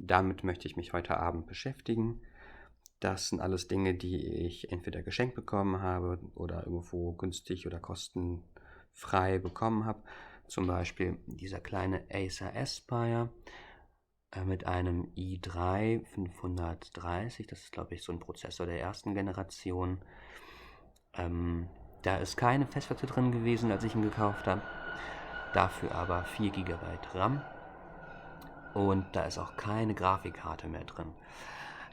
Damit möchte ich mich heute Abend beschäftigen. Das sind alles Dinge, die ich entweder geschenkt bekommen habe oder irgendwo günstig oder kostenfrei bekommen habe. Zum Beispiel dieser kleine Acer Aspire mit einem i3 530. Das ist, glaube ich, so ein Prozessor der ersten Generation. Da ist keine Festplatte drin gewesen, als ich ihn gekauft habe. Dafür aber 4 GB RAM. Und da ist auch keine Grafikkarte mehr drin,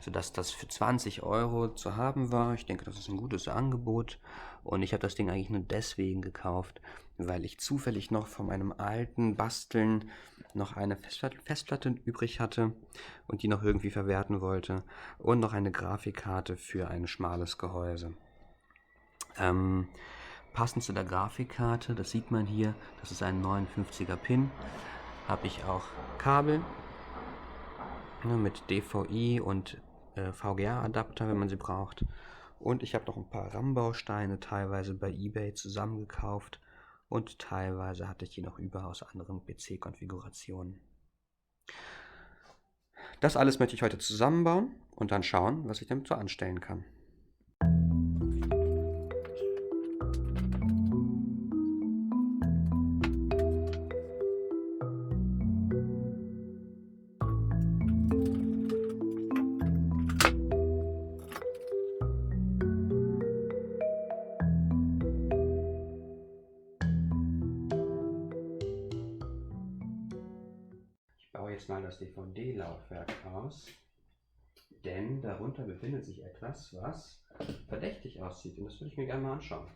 sodass das für 20 Euro zu haben war. Ich denke, das ist ein gutes Angebot. Und ich habe das Ding eigentlich nur deswegen gekauft, weil ich zufällig noch von meinem alten Basteln noch eine Festplatte übrig hatte und die noch irgendwie verwerten wollte. Und noch eine Grafikkarte für ein schmales Gehäuse. Passend zu der Grafikkarte, das sieht man hier, das ist ein 59er Pin, habe ich auch Kabel mit DVI und VGA-Adapter, wenn man sie braucht. Und ich habe noch ein paar RAM-Bausteine teilweise bei eBay zusammengekauft und teilweise hatte ich die noch über aus anderen PC-Konfigurationen. Das alles möchte ich heute zusammenbauen und dann schauen, was ich damit so anstellen kann. Ich baue jetzt mal das DVD-Laufwerk aus, denn darunter befindet sich etwas, was verdächtig aussieht und das würde ich mir gerne mal anschauen.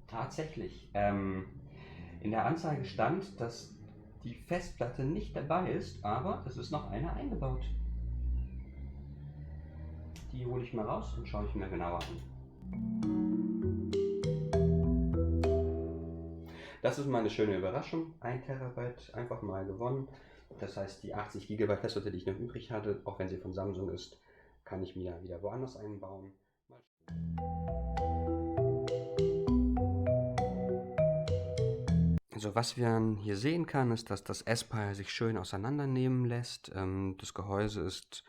Tatsächlich, in der Anzeige stand, dass die Festplatte nicht dabei ist, aber es ist noch eine eingebaut. Die hole ich mal raus und schaue ich mir genauer an. Das ist mal eine schöne Überraschung. 1 Terabyte einfach mal gewonnen. Das heißt, die 80 GB Festplatte, die ich noch übrig hatte, auch wenn sie von Samsung ist, kann ich mir wieder woanders einbauen. Also was man hier sehen kann, ist, dass das Aspire sich schön auseinandernehmen lässt. Das Gehäuse ist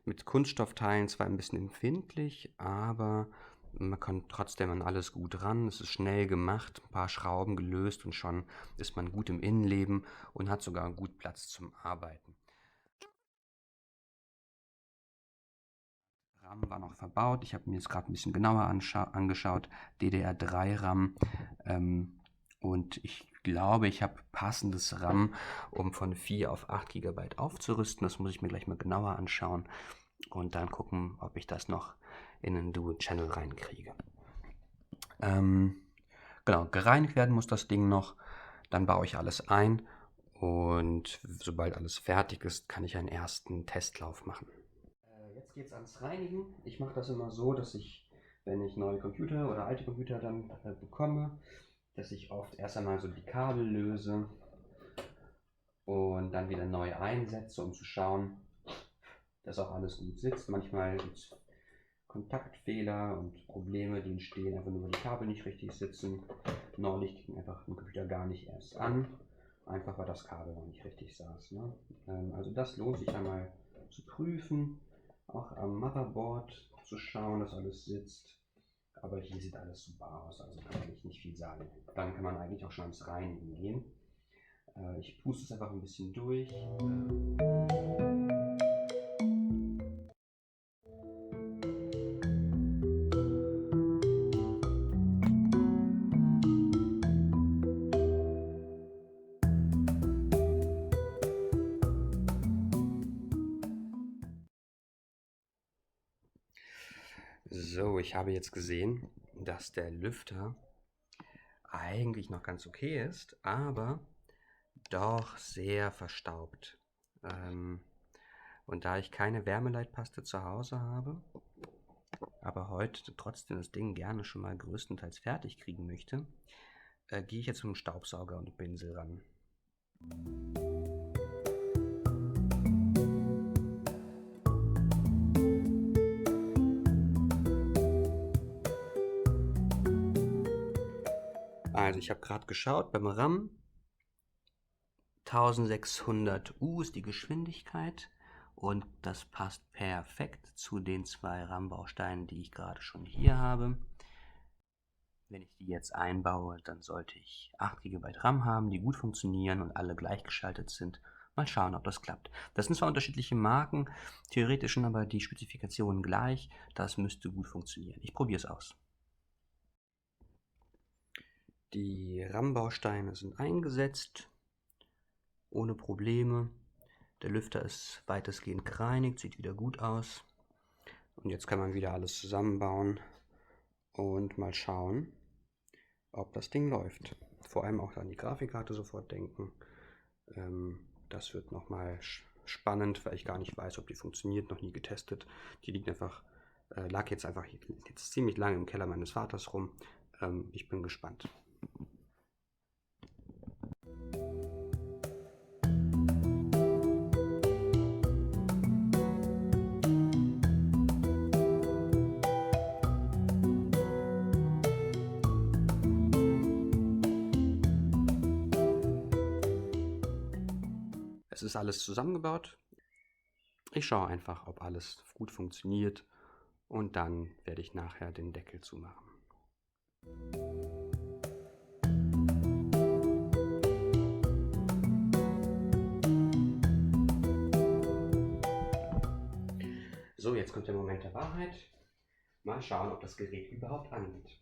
mit Kunststoffteilen zwar ein bisschen empfindlich, aber man kommt trotzdem an alles gut ran. Es ist schnell gemacht, ein paar Schrauben gelöst und schon ist man gut im Innenleben und hat sogar gut Platz zum Arbeiten. RAM war noch verbaut. Ich habe mir das gerade ein bisschen genauer angeschaut. DDR3 RAM. Und ich glaube, ich habe passendes RAM, um von 4 auf 8 GB aufzurüsten. Das muss ich mir gleich mal genauer anschauen und dann gucken, ob ich das noch in einen Dual-Channel reinkriege. Genau, gereinigt werden muss das Ding noch. Dann baue ich alles ein und sobald alles fertig ist, kann ich einen ersten Testlauf machen. Jetzt geht es ans Reinigen. Ich mache das immer so, dass ich, wenn ich neue Computer oder alte Computer dann bekomme, dass ich oft erst einmal so die Kabel löse und dann wieder neu einsetze, um zu schauen, dass auch alles gut sitzt. Manchmal gibt es Kontaktfehler und Probleme, die entstehen, einfach nur weil die Kabel nicht richtig sitzen. Neulich ging einfach ein Computer gar nicht erst an, einfach weil das Kabel noch nicht richtig saß. Ne? Also das lohnt sich einmal zu prüfen, auch am Motherboard zu schauen, dass alles sitzt. Aber hier sieht alles super aus, also kann man nicht viel sagen. Dann kann man eigentlich auch schon ans Reinigen gehen. Ich puste es einfach ein bisschen durch. So, ich habe jetzt gesehen, dass der Lüfter eigentlich noch ganz okay ist, aber doch sehr verstaubt. Und da ich keine Wärmeleitpaste zu Hause habe, aber heute trotzdem das Ding gerne schon mal größtenteils fertig kriegen möchte, gehe ich jetzt mit dem Staubsauger und Pinsel ran. Also ich habe gerade geschaut, beim RAM 1600 U ist die Geschwindigkeit und das passt perfekt zu den 2 RAM-Bausteinen, die ich gerade schon hier habe. Wenn ich die jetzt einbaue, dann sollte ich 8 GB RAM haben, die gut funktionieren und alle gleichgeschaltet sind. Mal schauen, ob das klappt. Das sind zwar unterschiedliche Marken, theoretisch sind aber die Spezifikationen gleich. Das müsste gut funktionieren. Ich probiere es aus. Die RAM-Bausteine sind eingesetzt, ohne Probleme. Der Lüfter ist weitestgehend gereinigt, sieht wieder gut aus. Und jetzt kann man wieder alles zusammenbauen und mal schauen, ob das Ding läuft. Vor allem auch an die Grafikkarte sofort denken. Das wird nochmal spannend, weil ich gar nicht weiß, ob die funktioniert, noch nie getestet. Die liegt einfach, lag jetzt einfach jetzt ziemlich lange im Keller meines Vaters rum. Ich bin gespannt. Es ist alles zusammengebaut. Ich schaue einfach, ob alles gut funktioniert und dann werde ich nachher den Deckel zumachen. So, jetzt kommt der Moment der Wahrheit. Mal schauen, ob das Gerät überhaupt angeht.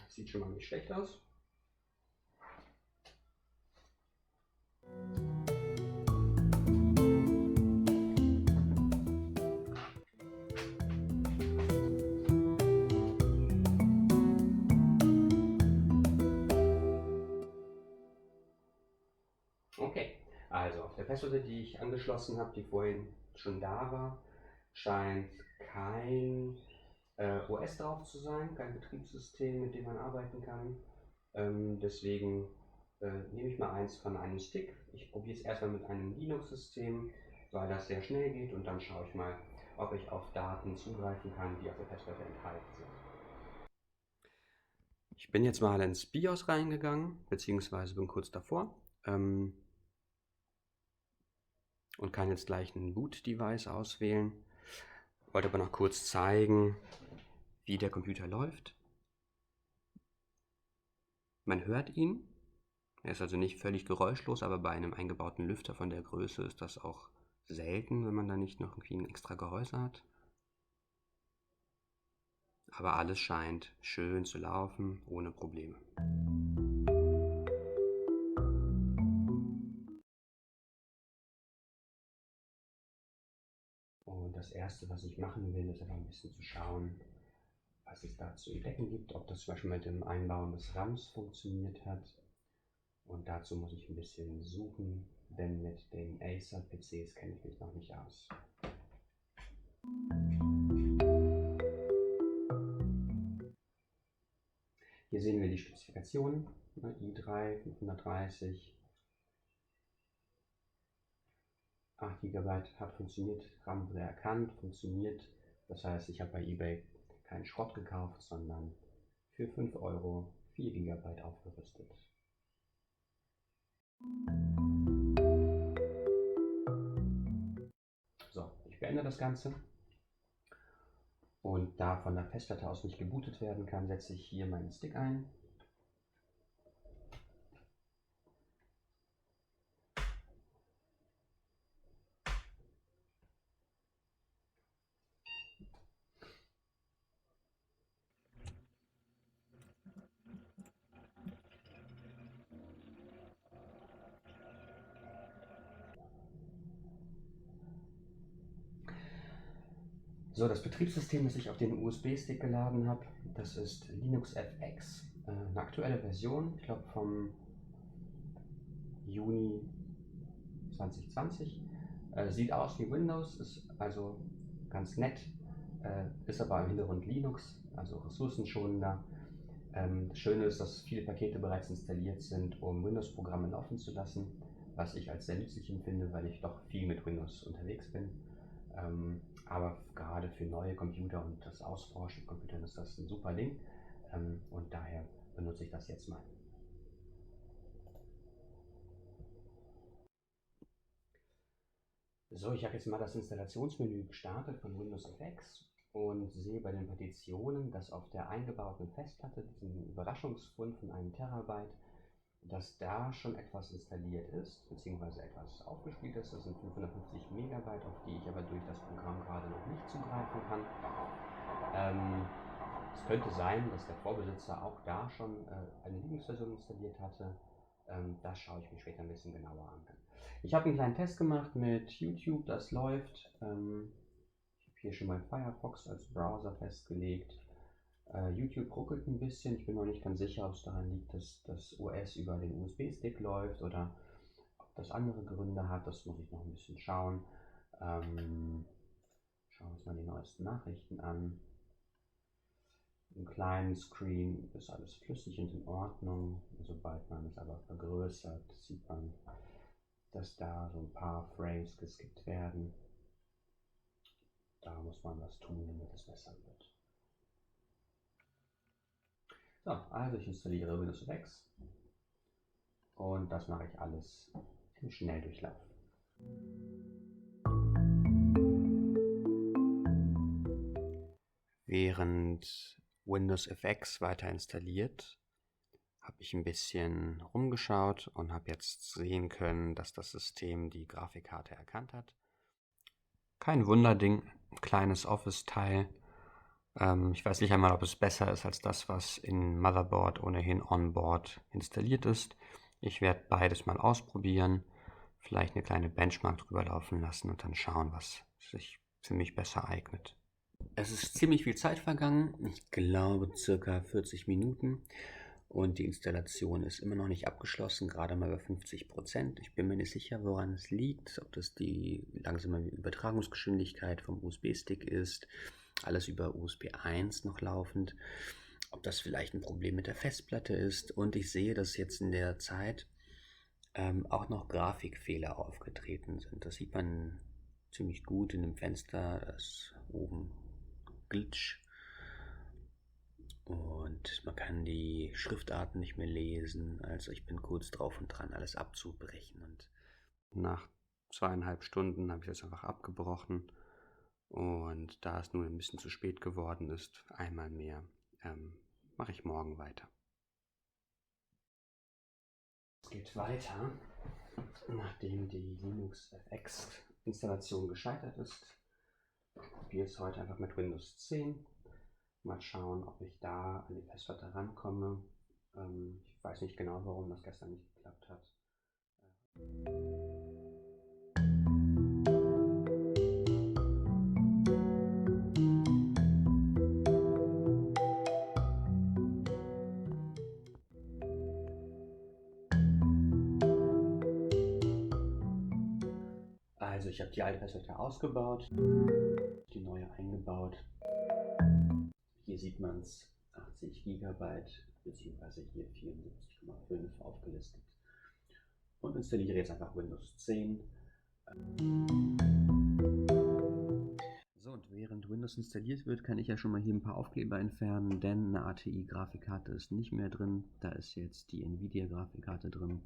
Sieht schon mal nicht schlecht aus. Okay, also auf der Festplatte, die ich angeschlossen habe, die vorhin schon da war, scheint kein OS drauf zu sein, kein Betriebssystem, mit dem man arbeiten kann. Deswegen nehme ich mal eins von einem Stick. Ich probiere es erstmal mit einem Linux-System, weil das sehr schnell geht, und dann schaue ich mal, ob ich auf Daten zugreifen kann, die auf der Festplatte enthalten sind. Ich bin jetzt mal ins BIOS reingegangen, beziehungsweise bin kurz davor. Und kann jetzt gleich ein Boot-Device auswählen. Wollte aber noch kurz zeigen, wie der Computer läuft. Man hört ihn. Er ist also nicht völlig geräuschlos, aber bei einem eingebauten Lüfter von der Größe ist das auch selten, wenn man da nicht noch irgendwie ein extra Gehäuse hat. Aber alles scheint schön zu laufen, ohne Probleme. Und das erste, was ich machen will, ist einfach ein bisschen zu schauen, was es da zu entdecken gibt, ob das zum Beispiel mit dem Einbauen des RAMs funktioniert hat. Und dazu muss ich ein bisschen suchen, denn mit den Acer-PCs kenne ich mich noch nicht aus. Hier sehen wir die Spezifikationen, i3 530, 8 GB hat funktioniert, RAM wurde erkannt, funktioniert. Das heißt, ich habe bei eBay keinen Schrott gekauft, sondern für 5 € 4 GB aufgerüstet. So, ich beende das Ganze. Und da von der Festplatte aus nicht gebootet werden kann, setze ich hier meinen Stick ein. So, das Betriebssystem, das ich auf den USB-Stick geladen habe, das ist Linux FX, eine aktuelle Version, ich glaube vom Juni 2020. Sieht aus wie Windows, ist also ganz nett, ist aber im Hintergrund Linux, also ressourcenschonender. Das Schöne ist, dass viele Pakete bereits installiert sind, um Windows-Programme laufen zu lassen. was ich als sehr nützlich empfinde, weil ich doch viel mit Windows unterwegs bin. Aber gerade für neue Computer und das Ausforschen von Computern ist das ein super Ding, und daher benutze ich das jetzt mal. So, ich habe jetzt mal das Installationsmenü gestartet von Windows FX und sehe bei den Partitionen, dass auf der eingebauten Festplatte, diesen Überraschungsfund von 1 Terabyte, dass da schon etwas installiert ist, beziehungsweise etwas aufgespielt ist. Das sind 550 Megabyte, auf die ich aber durch das Programm gerade noch nicht zugreifen kann. Es könnte sein, dass der Vorbesitzer auch da schon eine Linux-Version installiert hatte. Das schaue ich mir später ein bisschen genauer an. Ich habe einen kleinen Test gemacht mit YouTube, das läuft. Ich habe hier schon mal Firefox als Browser festgelegt. YouTube ruckelt ein bisschen. Ich bin noch nicht ganz sicher, ob es daran liegt, dass das OS über den USB-Stick läuft oder ob das andere Gründe hat. Das muss ich noch ein bisschen schauen. Schauen wir uns mal die neuesten Nachrichten an. Im kleinen Screen ist alles flüssig und in Ordnung. Sobald man es aber vergrößert, sieht man, dass da so ein paar Frames geskippt werden. Da muss man was tun, damit es besser wird. So, also ich installiere Windows FX und das mache ich alles im Schnelldurchlauf. Während Windows FX weiter installiert, habe ich ein bisschen rumgeschaut und habe jetzt sehen können, dass das System die Grafikkarte erkannt hat. Kein Wunderding, ein kleines Office-Teil. Ich weiß nicht einmal, ob es besser ist als das, was in Motherboard ohnehin onboard installiert ist. Ich werde beides mal ausprobieren, vielleicht eine kleine Benchmark drüber laufen lassen und dann schauen, was sich für mich besser eignet. Es ist ziemlich viel Zeit vergangen, ich glaube circa 40 Minuten, und die Installation ist immer noch nicht abgeschlossen, gerade mal bei 50%. Ich bin mir nicht sicher, woran es liegt, ob das die langsame Übertragungsgeschwindigkeit vom USB-Stick ist, alles über USB 1 noch laufend, ob das vielleicht ein Problem mit der Festplatte ist, und ich sehe, dass jetzt in der Zeit auch noch Grafikfehler aufgetreten sind. Das sieht man ziemlich gut in dem Fenster, das oben Glitch, und man kann die Schriftarten nicht mehr lesen. Also ich bin kurz drauf und dran, alles abzubrechen, und nach 2,5 Stunden habe ich das einfach abgebrochen, und da es nun ein bisschen zu spät geworden ist, einmal mehr, mache ich morgen weiter. Es geht weiter, nachdem die Linux FX Installation gescheitert ist. Ich probiere es heute einfach mit Windows 10. Mal schauen, ob ich da an die Festplatte rankomme. Ich weiß nicht genau, warum das gestern nicht geklappt hat. Also ich habe die alte Festplatte ausgebaut, die neue eingebaut. Hier sieht man es, 80 GB bzw. hier 74,5 aufgelistet. Und installiere jetzt einfach Windows 10. So, und während Windows installiert wird, kann ich ja schon mal hier ein paar Aufkleber entfernen, denn eine ATI-Grafikkarte ist nicht mehr drin. Da ist jetzt die Nvidia-Grafikkarte drin.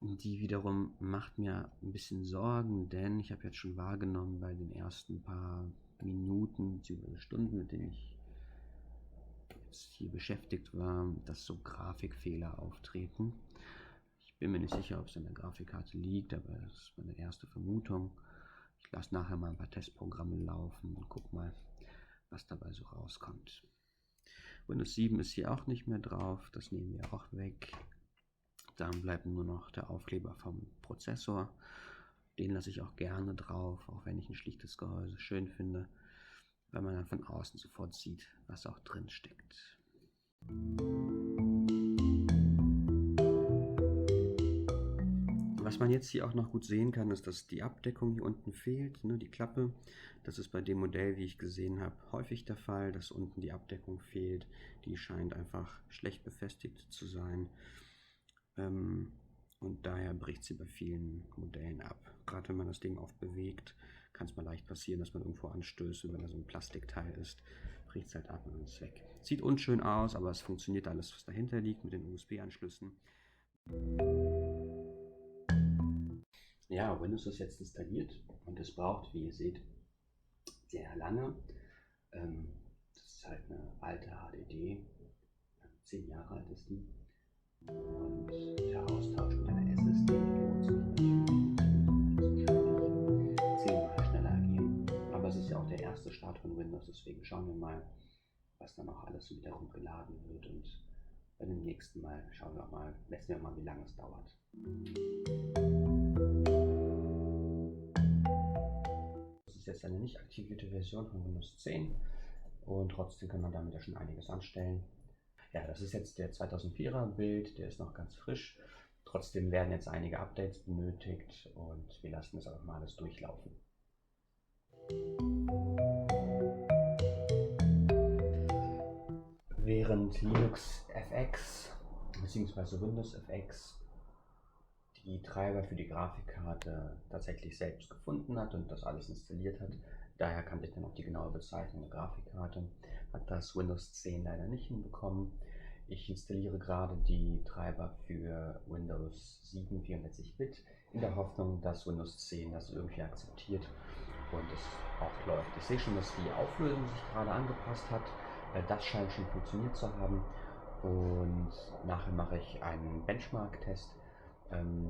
Die wiederum macht mir ein bisschen Sorgen, denn ich habe jetzt schon wahrgenommen bei den ersten paar Minuten bzw. Stunden, mit denen ich jetzt hier beschäftigt war, dass so Grafikfehler auftreten. Ich bin mir nicht sicher, ob es an der Grafikkarte liegt, aber das ist meine erste Vermutung. Ich lasse nachher mal ein paar Testprogramme laufen und gucke mal, was dabei so rauskommt. Windows 7 ist hier auch nicht mehr drauf, das nehmen wir auch weg. Dann bleibt nur noch der Aufkleber vom Prozessor. Den lasse ich auch gerne drauf, auch wenn ich ein schlichtes Gehäuse schön finde, weil man dann von außen sofort sieht, was auch drin steckt. Was man jetzt hier auch noch gut sehen kann, ist, dass die Abdeckung hier unten fehlt, ne, die Klappe. Das ist bei dem Modell, wie ich gesehen habe, häufig der Fall, dass unten die Abdeckung fehlt. Die scheint einfach schlecht befestigt zu sein. und daher bricht sie bei vielen Modellen ab. Gerade wenn man das Ding oft bewegt, kann es mal leicht passieren, dass man irgendwo anstößt und wenn da so ein Plastikteil ist, bricht es halt ab und dann ist es weg. Sieht unschön aus, aber es funktioniert alles, was dahinter liegt mit den USB-Anschlüssen. Ja, Windows ist jetzt installiert und es braucht, wie ihr seht, sehr lange. Das ist halt eine alte HDD, 10 Jahre alt ist die. Und der Austausch mit einer SSD lohnt sich natürlich. Das wird wahrscheinlich 10-mal schneller gehen. Aber es ist ja auch der erste Start von Windows, deswegen schauen wir mal, was dann auch alles wiederum geladen wird. Und beim nächsten Mal schauen wir mal, messen wir mal, wie lange es dauert. Das ist jetzt eine nicht aktivierte Version von Windows 10 und trotzdem kann man damit ja schon einiges anstellen. Ja, das ist jetzt der 2004er Bild, der ist noch ganz frisch. Trotzdem werden jetzt einige Updates benötigt und wir lassen das einfach mal alles durchlaufen. Während Linux FX bzw. Windows FX die Treiber für die Grafikkarte tatsächlich selbst gefunden hat und das alles installiert hat, daher kannte ich dann auch die genaue Bezeichnung der Grafikkarte, hat das Windows 10 leider nicht hinbekommen. Ich installiere gerade die Treiber für Windows 7 64-Bit in der Hoffnung, dass Windows 10 das irgendwie akzeptiert und es auch läuft. Ich sehe schon, dass die Auflösung sich gerade angepasst hat. Das scheint schon funktioniert zu haben und nachher mache ich einen Benchmark-Test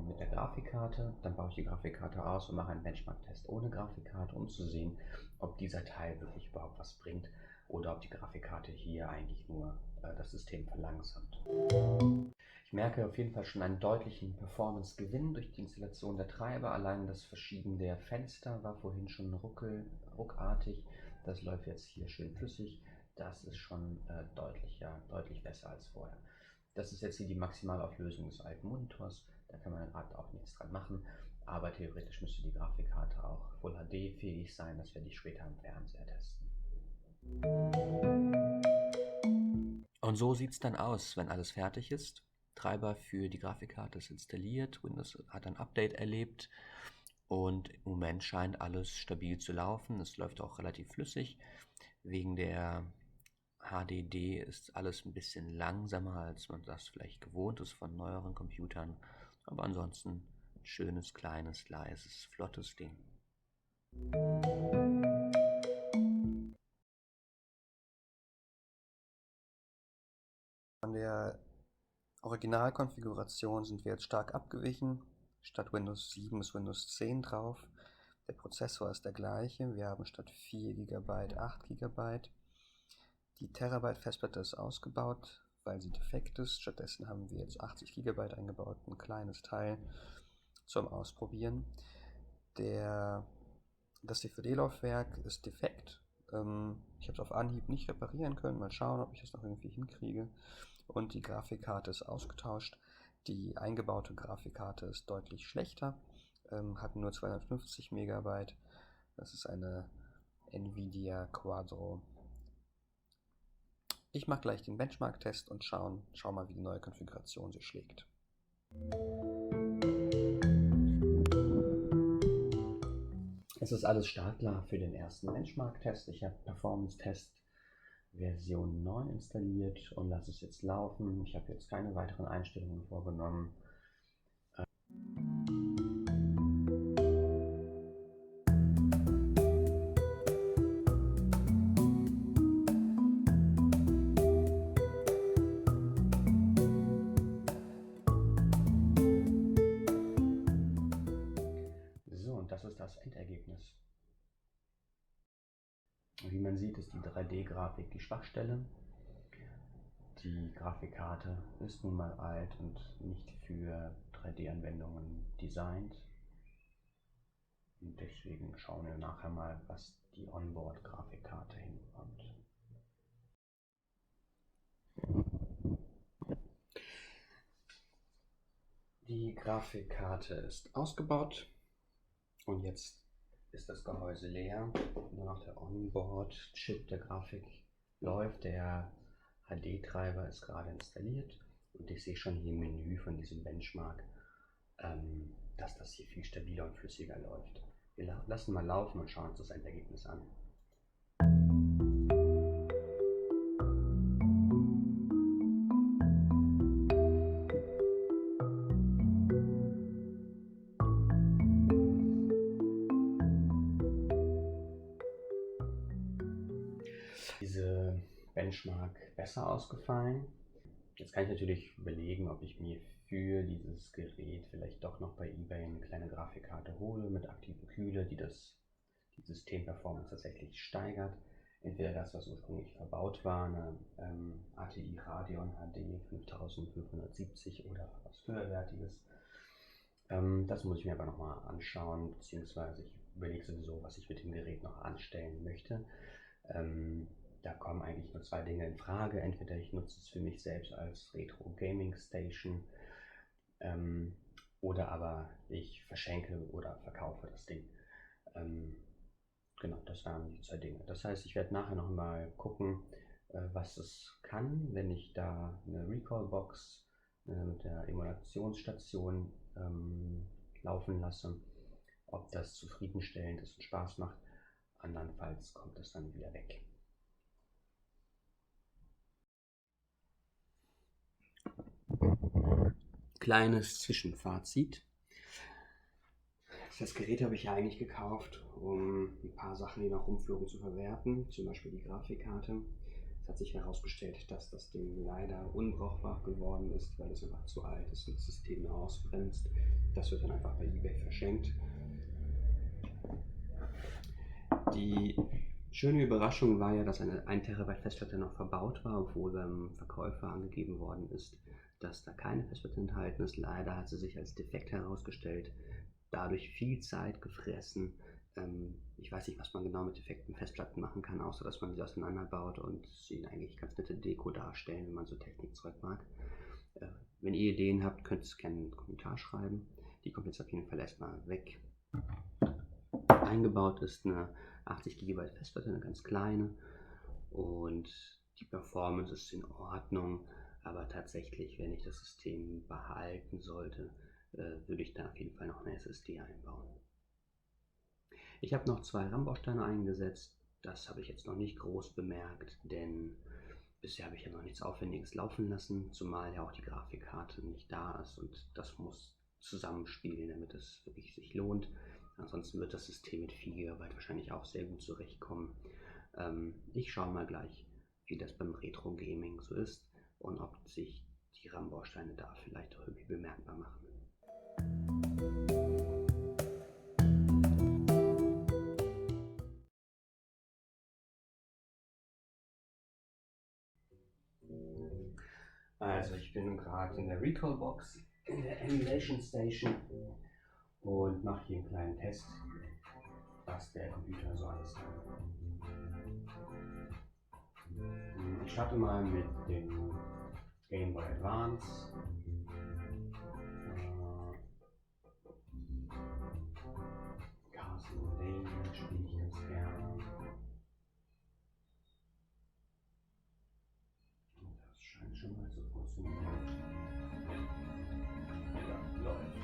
mit der Grafikkarte. Dann baue ich die Grafikkarte aus und mache einen Benchmark-Test ohne Grafikkarte, um zu sehen, ob dieser Teil wirklich überhaupt was bringt oder ob die Grafikkarte hier eigentlich nur das System verlangsamt. Ich merke auf jeden Fall schon einen deutlichen Performance-Gewinn durch die Installation der Treiber. Allein das Verschieben der Fenster war vorhin schon ruckartig. Das läuft jetzt hier schön flüssig. Das ist schon deutlich besser als vorher. Das ist jetzt hier die Maximalauflösung des alten Monitors. Da kann man dann auch nichts dran machen. Aber theoretisch müsste die Grafikkarte auch Full HD fähig sein. Das werde ich später am Fernseher testen. Und so sieht es dann aus, wenn alles fertig ist. Treiber für die Grafikkarte ist installiert, Windows hat ein Update erlebt und im Moment scheint alles stabil zu laufen. Es läuft auch relativ flüssig. Wegen der HDD ist alles ein bisschen langsamer, als man das vielleicht gewohnt ist von neueren Computern. Aber ansonsten ein schönes, kleines, leises, flottes Ding. Von der Originalkonfiguration sind wir jetzt stark abgewichen. Statt Windows 7 ist Windows 10 drauf. Der Prozessor ist der gleiche. Wir haben statt 4 GB 8 GB. Die Terabyte Festplatte ist ausgebaut, weil sie defekt ist. Stattdessen haben wir jetzt 80 GB eingebaut, ein kleines Teil zum Ausprobieren. Das DVD-Laufwerk ist defekt. Ich habe es auf Anhieb nicht reparieren können. Mal schauen, ob ich das noch irgendwie hinkriege. Und die Grafikkarte ist ausgetauscht. Die eingebaute Grafikkarte ist deutlich schlechter, hat nur 250 MB. Das ist eine Nvidia Quadro. Ich mache gleich den Benchmark-Test und schau mal, wie die neue Konfiguration sich schlägt. Es ist alles startklar für den ersten Benchmark-Test. Ich habe Performance-Test Version 9 installiert und lasse es jetzt laufen. Ich habe jetzt keine weiteren Einstellungen vorgenommen. So, und das ist das Endergebnis. Wie man sieht, ist die 3D-Grafik die Schwachstelle. Die Grafikkarte ist nun mal alt und nicht für 3D-Anwendungen designt. Und deswegen schauen wir nachher mal, was die Onboard-Grafikkarte hinbekommt. Die Grafikkarte ist ausgebaut und jetzt ist das Gehäuse leer. Nur noch der Onboard-Chip der Grafik läuft. Der HD-Treiber ist gerade installiert und ich sehe schon hier im Menü von diesem Benchmark dass das hier viel stabiler und flüssiger läuft. Wir lassen mal laufen und schauen uns das Endergebnis an. Diese Benchmark besser ausgefallen. Jetzt kann ich natürlich überlegen, ob ich mir für dieses Gerät vielleicht doch noch bei eBay eine kleine Grafikkarte hole mit aktiver Kühle, die die Systemperformance tatsächlich steigert. Entweder das, was ursprünglich verbaut war, eine ATI Radeon HD 5570 oder was höherwertiges. Das muss ich mir aber nochmal anschauen, beziehungsweise ich überlege sowieso, was ich mit dem Gerät noch anstellen möchte. Da kommen eigentlich nur zwei Dinge in Frage. Entweder ich nutze es für mich selbst als Retro Gaming Station oder aber ich verschenke oder verkaufe das Ding. Genau, das waren die zwei Dinge. Das heißt, ich werde nachher noch mal gucken, was es kann, wenn ich da eine Recall-Box mit der Emulationsstation laufen lasse, ob das zufriedenstellend ist und Spaß macht. Andernfalls kommt es dann wieder weg. Kleines Zwischenfazit. Das Gerät habe ich ja eigentlich gekauft, um ein paar Sachen, die noch rumflogen, zu verwerten, zum Beispiel die Grafikkarte. Es hat sich herausgestellt, dass das Ding leider unbrauchbar geworden ist, weil es einfach zu alt ist und das System ausbremst. Das wird dann einfach bei eBay verschenkt. Die schöne Überraschung war ja, dass eine 1 TB Festplatte noch verbaut war, obwohl beim Verkäufer angegeben worden ist, dass da keine Festplatte enthalten ist. Leider hat sie sich als defekt herausgestellt, dadurch viel Zeit gefressen. Ich weiß nicht, was man genau mit defekten Festplatten machen kann, außer dass man sie auseinanderbaut und sie eigentlich ganz nette Deko darstellen, wenn man so Technikzeug mag. Wenn ihr Ideen habt, könnt ihr es gerne in den Kommentar schreiben. Die kommt jetzt auf jeden Fall erstmal weg. Eingebaut ist eine 80 GB Festplatte, eine ganz kleine, und die Performance ist in Ordnung, aber tatsächlich, wenn ich das System behalten sollte, würde ich da auf jeden Fall noch eine SSD einbauen. Ich habe noch 2 RAM-Bausteine eingesetzt. Das habe ich jetzt noch nicht groß bemerkt, denn bisher habe ich ja noch nichts Aufwendiges laufen lassen, zumal ja auch die Grafikkarte nicht da ist und das muss zusammenspielen, damit es wirklich sich lohnt. Ansonsten wird das System mit 4 GB wahrscheinlich auch sehr gut zurechtkommen. Ich schaue mal gleich, wie das beim Retro Gaming so ist und ob sich die RAM-Bausteine da vielleicht auch irgendwie bemerkbar machen. Also ich bin gerade in der Recall-Box, in der Emulation Station und mache hier einen kleinen Test, was der Computer so alles kann. Ich starte mal mit dem Game Boy Advance. Castle Lane spiele ich ganz gerne. Das scheint schon mal zu funktionieren. Ja, läuft.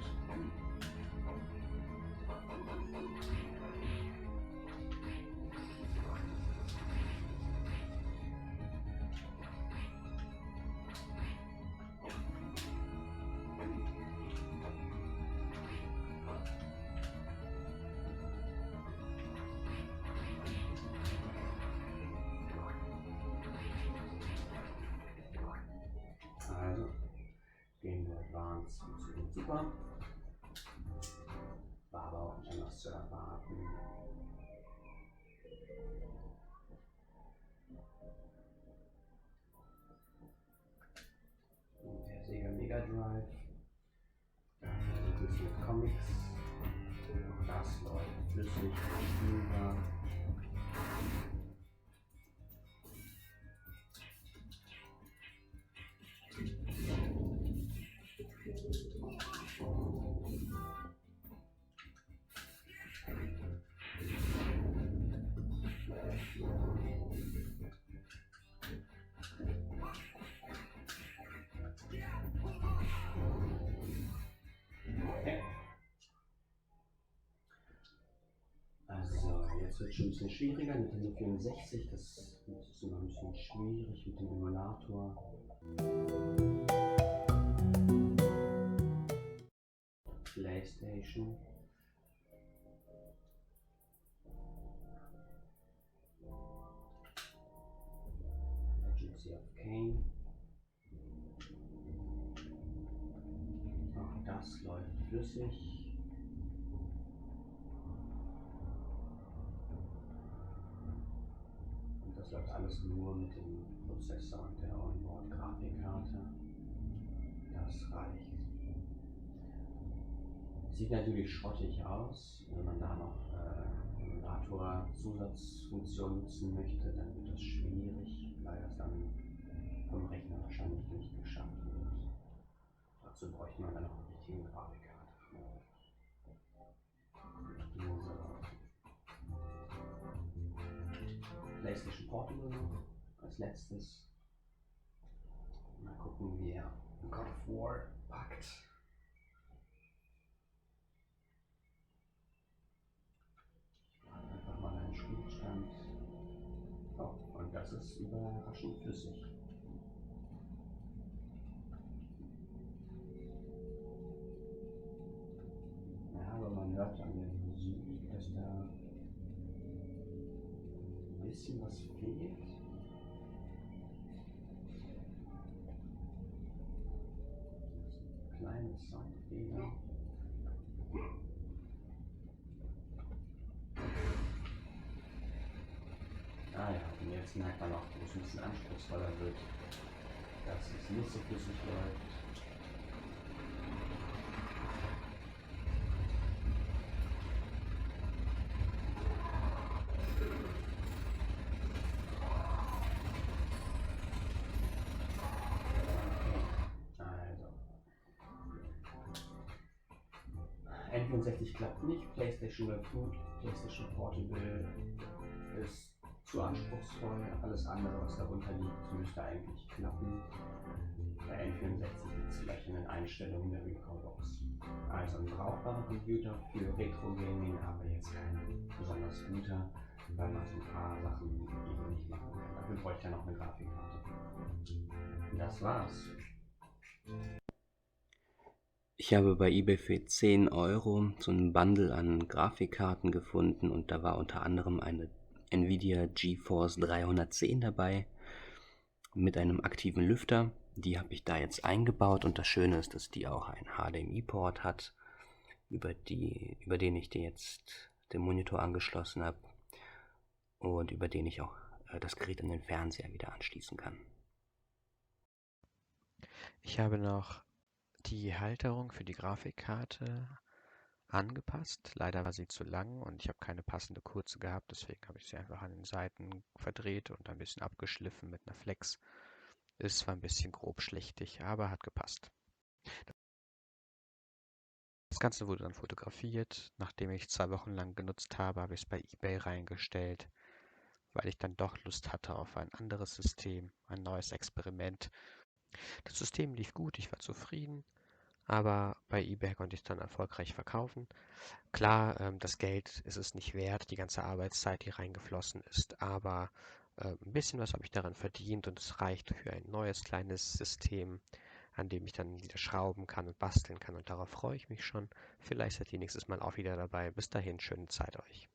Also, Game Boy Advance funktioniert super. War aber auch nicht anders zu erwarten. Und der Sega Mega Drive. Da versuche ich mit Comics. Auch das läuft flüssig und spielbar. jetzt wird es schon ein bisschen schwieriger. Nintendo 64, das ist immer ein bisschen schwierig mit dem Emulator. PlayStation. Legacy of Kain. Auch das läuft flüssig. Und das läuft alles nur mit dem Prozessor und der Onboard-Grafikkarte. Das reicht. Sieht natürlich schrottig aus. Wenn man da noch Emulator-Zusatzfunktion nutzen möchte, dann wird das schwierig, weil das dann vom Rechner wahrscheinlich nicht geschafft wird. Dazu bräuchte man dann noch eine richtige Grafikkarte. So. PlayStation Portable noch als letztes. Mal gucken, wie er God of War packt. Einfach mal einen Spielstand. Oh, und das ist überraschend flüssig. Ja, aber man hört an der Musik, dass da ein bisschen was fehlt. Kleine Soundfehler. Ah ja, und jetzt merkt man auch, wo es ein bisschen anspruchsvoller wird, dass es nicht so flüssig läuft. Also, N64 klappt nicht, PlayStation läuft gut, PlayStation Portable ist zu anspruchsvoll, alles andere, was darunter liegt, müsste eigentlich klappen. Bei N64 liegt es vielleicht in den Einstellungen der Recalbox. Also ein brauchbarer Computer für Retro-Gaming, aber jetzt kein besonders guter, weil man so ein paar Sachen eben nicht machen kann. Dafür bräuchte ich ja noch eine Grafikkarte. Das war's. Ich habe bei eBay für 10 Euro so einen Bundle an Grafikkarten gefunden und da war unter anderem eine Nvidia GeForce 310 dabei mit einem aktiven Lüfter. Die habe ich da jetzt eingebaut und das Schöne ist, dass die auch einen HDMI-Port hat, über den ich jetzt den Monitor angeschlossen habe und über den ich auch das Gerät an den Fernseher wieder anschließen kann. Ich habe noch die Halterung für die Grafikkarte angepasst. Leider war sie zu lang und ich habe keine passende kurze gehabt, deswegen habe ich sie einfach an den Seiten verdreht und ein bisschen abgeschliffen mit einer Flex. Ist zwar ein bisschen grobschlächtig, aber hat gepasst. Das Ganze wurde dann fotografiert. Nachdem ich 2 Wochen lang genutzt habe, habe ich es bei eBay reingestellt, weil ich dann doch Lust hatte auf ein anderes System, ein neues Experiment. Das System lief gut, ich war zufrieden, aber bei eBay konnte ich es dann erfolgreich verkaufen. Klar, das Geld ist es nicht wert, die ganze Arbeitszeit, die reingeflossen ist, aber ein bisschen was habe ich daran verdient und es reicht für ein neues kleines System, an dem ich dann wieder schrauben kann und basteln kann und darauf freue ich mich schon. Vielleicht seid ihr nächstes Mal auch wieder dabei. Bis dahin, schöne Zeit euch.